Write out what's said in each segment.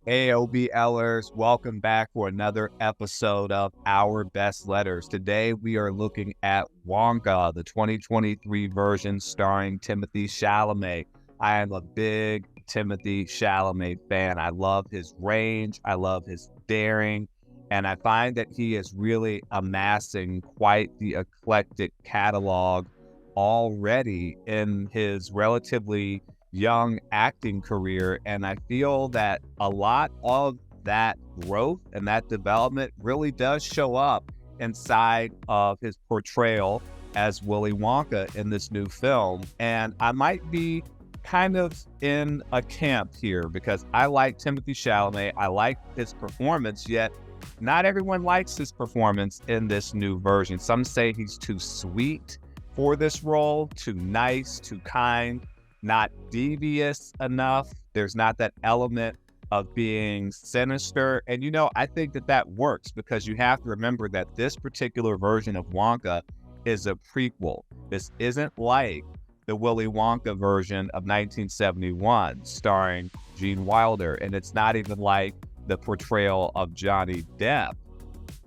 Hey, OBLers, welcome back for another episode of Our Best Letters. Today, we are looking at Wonka, the 2023 version starring Timothée Chalamet. I am a big Timothée Chalamet fan. I love his range, I love his daring, and I find that he is really amassing quite the eclectic catalog already in his relatively young acting career. And I feel that a lot of that growth and that development really does show up inside of his portrayal as Willy Wonka in this new film. And I might be kind of in a camp here because I like Timothée Chalamet. I like his performance, yet not everyone likes his performance in this new version. Some say he's too sweet for this role, too nice, too kind, not devious enough. There's not that element of being sinister. And, I think that that works because you have to remember that this particular version of Wonka is a prequel. This isn't like the Willy Wonka version of 1971 starring Gene Wilder. And it's not even like the portrayal of Johnny Depp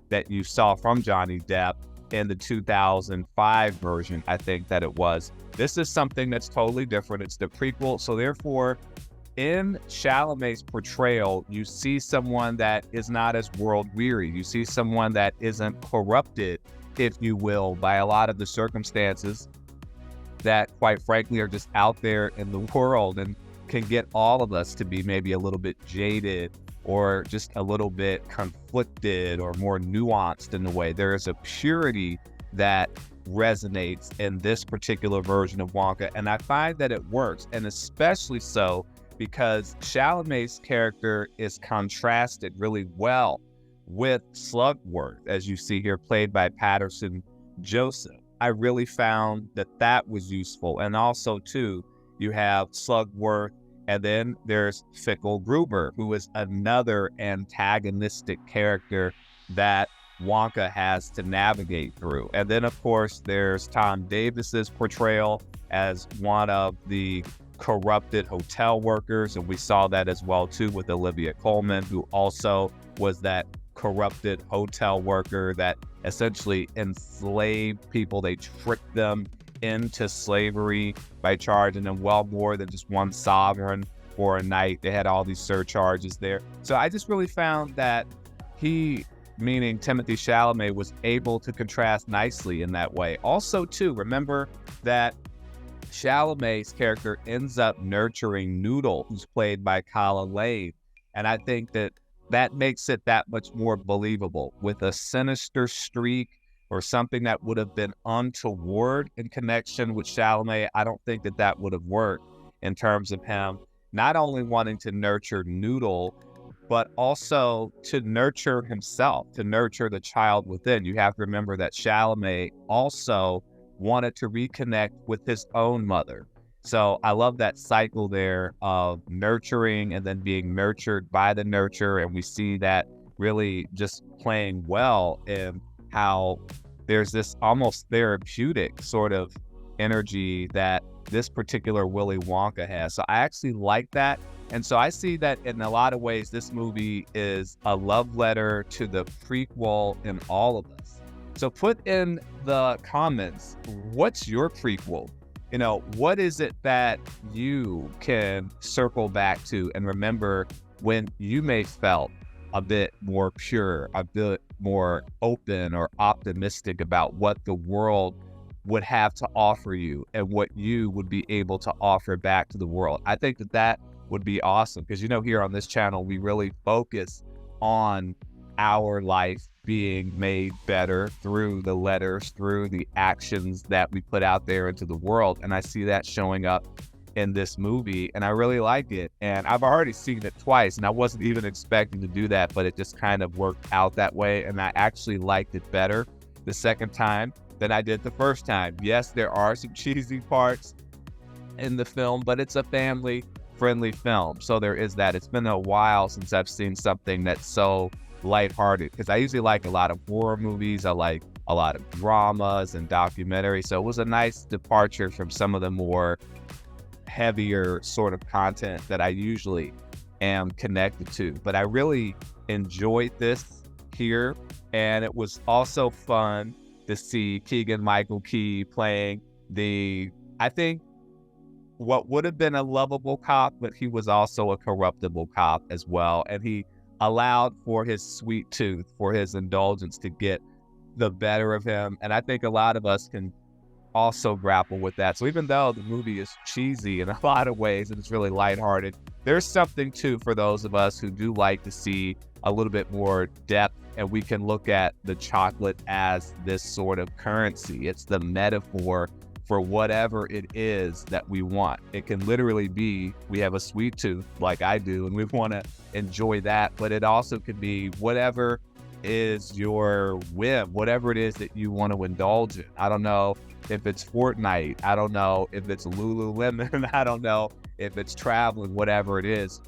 that you saw from Johnny Depp in the 2005 version, I think that it was. This is something that's totally different. It's the prequel. So therefore, in Chalamet's portrayal, you see someone that is not as world weary. You see someone that isn't corrupted, if you will, by a lot of the circumstances that, quite frankly, are just out there in the world and can get all of us to be maybe a little bit jaded or just a little bit conflicted or more nuanced in the way. There is a purity that resonates in this particular version of Wonka, and I find that it works, and especially so because Chalamet's character is contrasted really well with Slugworth, as you see here, played by Patterson Joseph. I really found that that was useful, and also, too, you have Slugworth, and then there's Fickle Gruber, who is another antagonistic character that Wonka has to navigate through. And then, of course, there's Tom Davis's portrayal as one of the corrupted hotel workers. And we saw that as well, too, with Olivia Colman, who also was that corrupted hotel worker that essentially enslaved people. They tricked them into slavery by charging them well more than just one sovereign for a night. They had all these surcharges there. So I just really found that he, meaning Timothée Chalamet, was able to contrast nicely in that way. Also, too, remember that Chalamet's character ends up nurturing Noodle, who's played by Kala Lane. And I think that that makes it that much more believable. With a sinister streak or something that would have been untoward in connection with Chalamet, I don't think that that would have worked in terms of him not only wanting to nurture Noodle, but also to nurture himself, to nurture the child within. You have to remember that Chalamet also wanted to reconnect with his own mother. So I love that cycle there of nurturing and then being nurtured by the nurture. And we see that really just playing well in how there's this almost therapeutic sort of energy that this particular Willy Wonka has. So I actually like that. And so I see that in a lot of ways, this movie is a love letter to the prequel in all of us. So put in the comments, what's your prequel? What is it that you can circle back to and remember when you may felt a bit more pure, a bit more open or optimistic about what the world would have to offer you and what you would be able to offer back to the world? I think that that would be awesome because, here on this channel, we really focus on our life being made better through the letters, through the actions that we put out there into the world. And I see that showing up in this movie, and I really like it. And I've already seen it twice, and I wasn't even expecting to do that, but it just kind of worked out that way. And I actually liked it better the second time than I did the first time. Yes, there are some cheesy parts in the film, but it's a family-friendly film. So there is that. It's been a while since I've seen something that's so lighthearted, because I usually like a lot of horror movies. I like a lot of dramas and documentaries. So it was a nice departure from some of the more heavier sort of content that I usually am connected to. But I really enjoyed this here, and it was also fun to see Keegan-Michael Key playing I think, what would have been a lovable cop, but he was also a corruptible cop as well. And he allowed for his sweet tooth, for his indulgence to get the better of him. And I think a lot of us can also grapple with that. So even though the movie is cheesy in a lot of ways and it's really lighthearted, there's something too for those of us who do like to see a little bit more depth, and we can look at the chocolate as this sort of currency. It's the metaphor for whatever it is that we want. It can literally be, we have a sweet tooth like I do, and we want to enjoy that, but it also could be whatever is your whim, whatever it is that you want to indulge in. I don't know if it's Fortnite, I don't know if it's Lululemon, I don't know if it's traveling, whatever it is.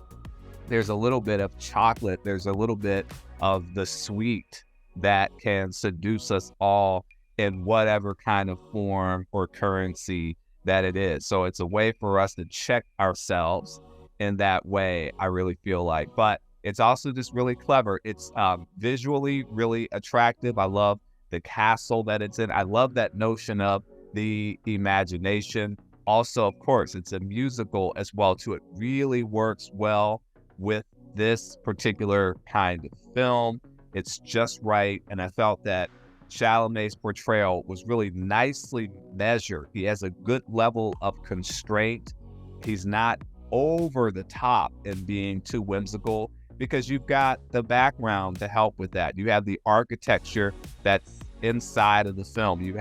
There's a little bit of chocolate, there's a little bit of the sweet that can seduce us all in whatever kind of form or currency that it is. So it's a way for us to check ourselves in that way, I really feel like. But it's also just really clever. It's visually really attractive. I love the castle that it's in. I love that notion of the imagination. Also, of course, it's a musical as well too. It really works well with this particular kind of film. It's just right. And I felt that Chalamet's portrayal was really nicely measured. He has a good level of constraint. He's not over the top in being too whimsical, because you've got the background to help with that. You have the architecture that's inside of the film. You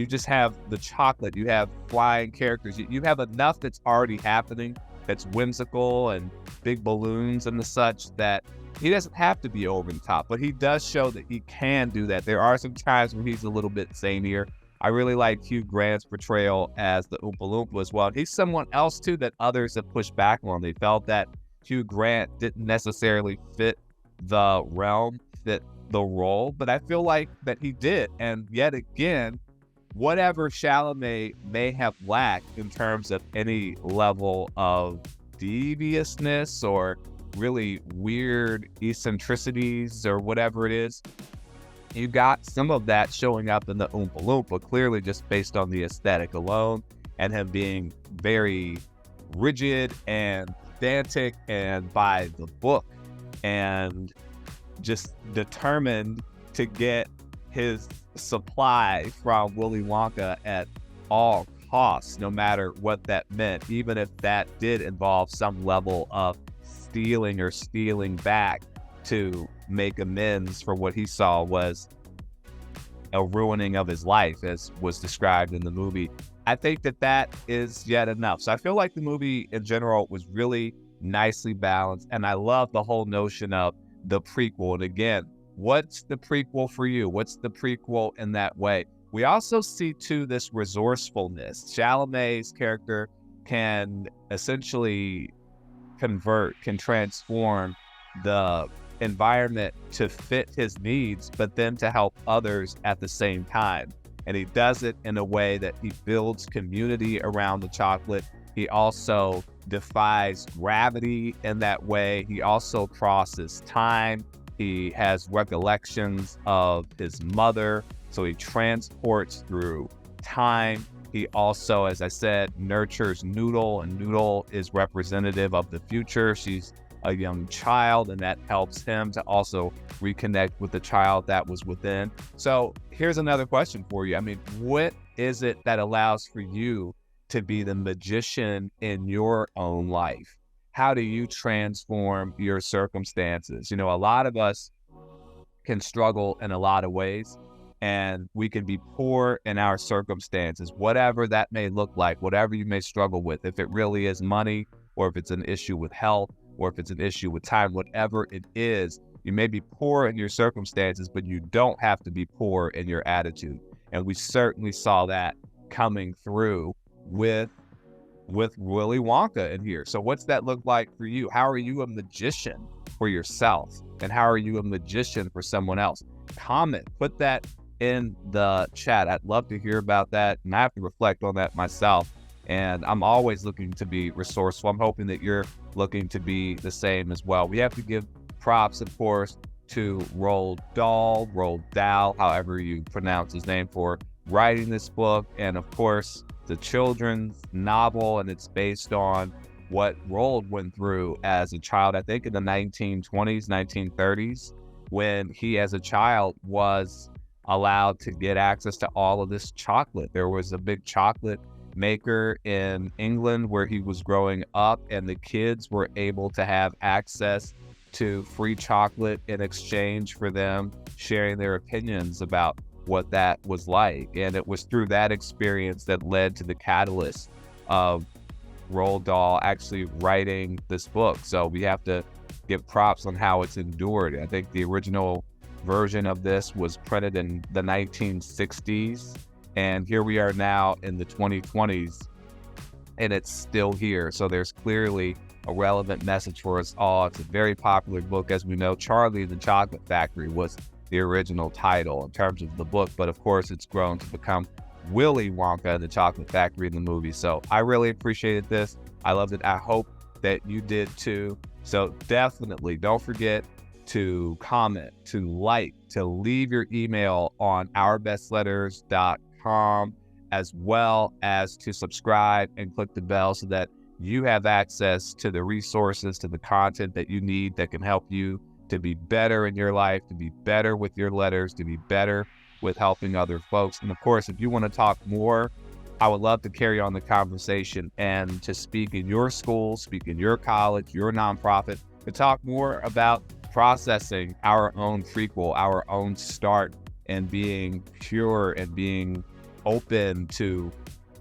just have the chocolate. You have flying characters. You have enough that's already happening that's whimsical and big balloons and the such, that he doesn't have to be over the top, but he does show that he can do that. There are some times where he's a little bit zanier. I really like Hugh Grant's portrayal as the Oompa Loompa as well. He's someone else too that others have pushed back on. They felt that Hugh Grant didn't necessarily fit the realm, fit the role, but I feel like that he did. And yet again, whatever Chalamet may have lacked in terms of any level of deviousness or really weird eccentricities or whatever it is, you got some of that showing up in the Oompa Loompa, clearly just based on the aesthetic alone, and him being very rigid and pedantic and by the book, and just determined to get his supply from Willy Wonka at all costs, no matter what that meant, even if that did involve some level of stealing back to make amends for what he saw was a ruining of his life, as was described in the movie. I think that is yet enough. So I feel like the movie in general was really nicely balanced, and I love the whole notion of the prequel. And again, what's the prequel for you? What's the prequel in that way? We also see too this resourcefulness. Chalamet's character can essentially can transform the environment to fit his needs, but then to help others at the same time. And he does it in a way that he builds community around the chocolate. He also defies gravity in that way. He also crosses time. He has recollections of his mother, so he transports through time. He also, as I said, nurtures Noodle, and Noodle is representative of the future. She's a young child, and that helps him to also reconnect with the child that was within. So here's another question for you. I mean, what is it that allows for you to be the magician in your own life? How do you transform your circumstances? You know, a lot of us can struggle in a lot of ways, and we can be poor in our circumstances, whatever that may look like, whatever you may struggle with. If it really is money, or if it's an issue with health, or if it's an issue with time, whatever it is, you may be poor in your circumstances, but you don't have to be poor in your attitude. And we certainly saw that coming through with Willy Wonka in here. So what's that look like for you? How are you a magician for yourself? And how are you a magician for someone else? Comment, put that in the chat. I'd love to hear about that, and I have to reflect on that myself. And I'm always looking to be resourceful. I'm hoping that you're looking to be the same as well. We have to give props, of course, to Roald Dahl, however you pronounce his name, for writing this book. And of course, the children's novel, and it's based on what Roald went through as a child, I think in the 1920s, 1930s, when he as a child was allowed to get access to all of this chocolate. There was a big chocolate maker in England where he was growing up, and the kids were able to have access to free chocolate in exchange for them sharing their opinions about what that was like. And it was through that experience that led to the catalyst of Roald Dahl actually writing this book. So we have to give props on how it's endured. I think the original version of this was printed in the 1960s, and here we are now in the 2020s, and it's still here. So there's clearly a relevant message for us all. It's a very popular book. As we know, Charlie and the Chocolate Factory was the original title in terms of the book, but of course it's grown to become Willy Wonka and the Chocolate Factory in the movie. So I really appreciated this. I loved it. I hope that you did too. So definitely don't forget to comment, to like, to leave your email on ourbestletters.com, as well as to subscribe and click the bell so that you have access to the resources, to the content that you need that can help you to be better in your life, to be better with your letters, to be better with helping other folks. And of course, if you want to talk more, I would love to carry on the conversation and to speak in your school, speak in your college, your nonprofit, to talk more about processing our own prequel, our own start, and being pure and being open to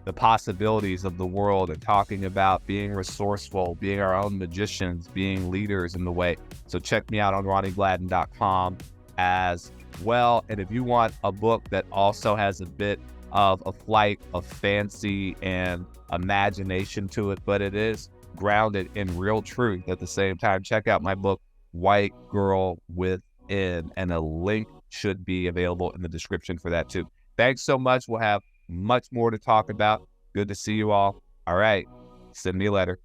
the possibilities of the world, and talking about being resourceful, being our own magicians, being leaders in the way. So check me out on RonnieGladden.com as well. And if you want a book that also has a bit of a flight of fancy and imagination to it, but it is grounded in real truth at the same time, check out my book, White Girl Within, and a link should be available in the description for that too. Thanks so much. We'll have much more to talk about. Good to see you all. All right. Send me a letter.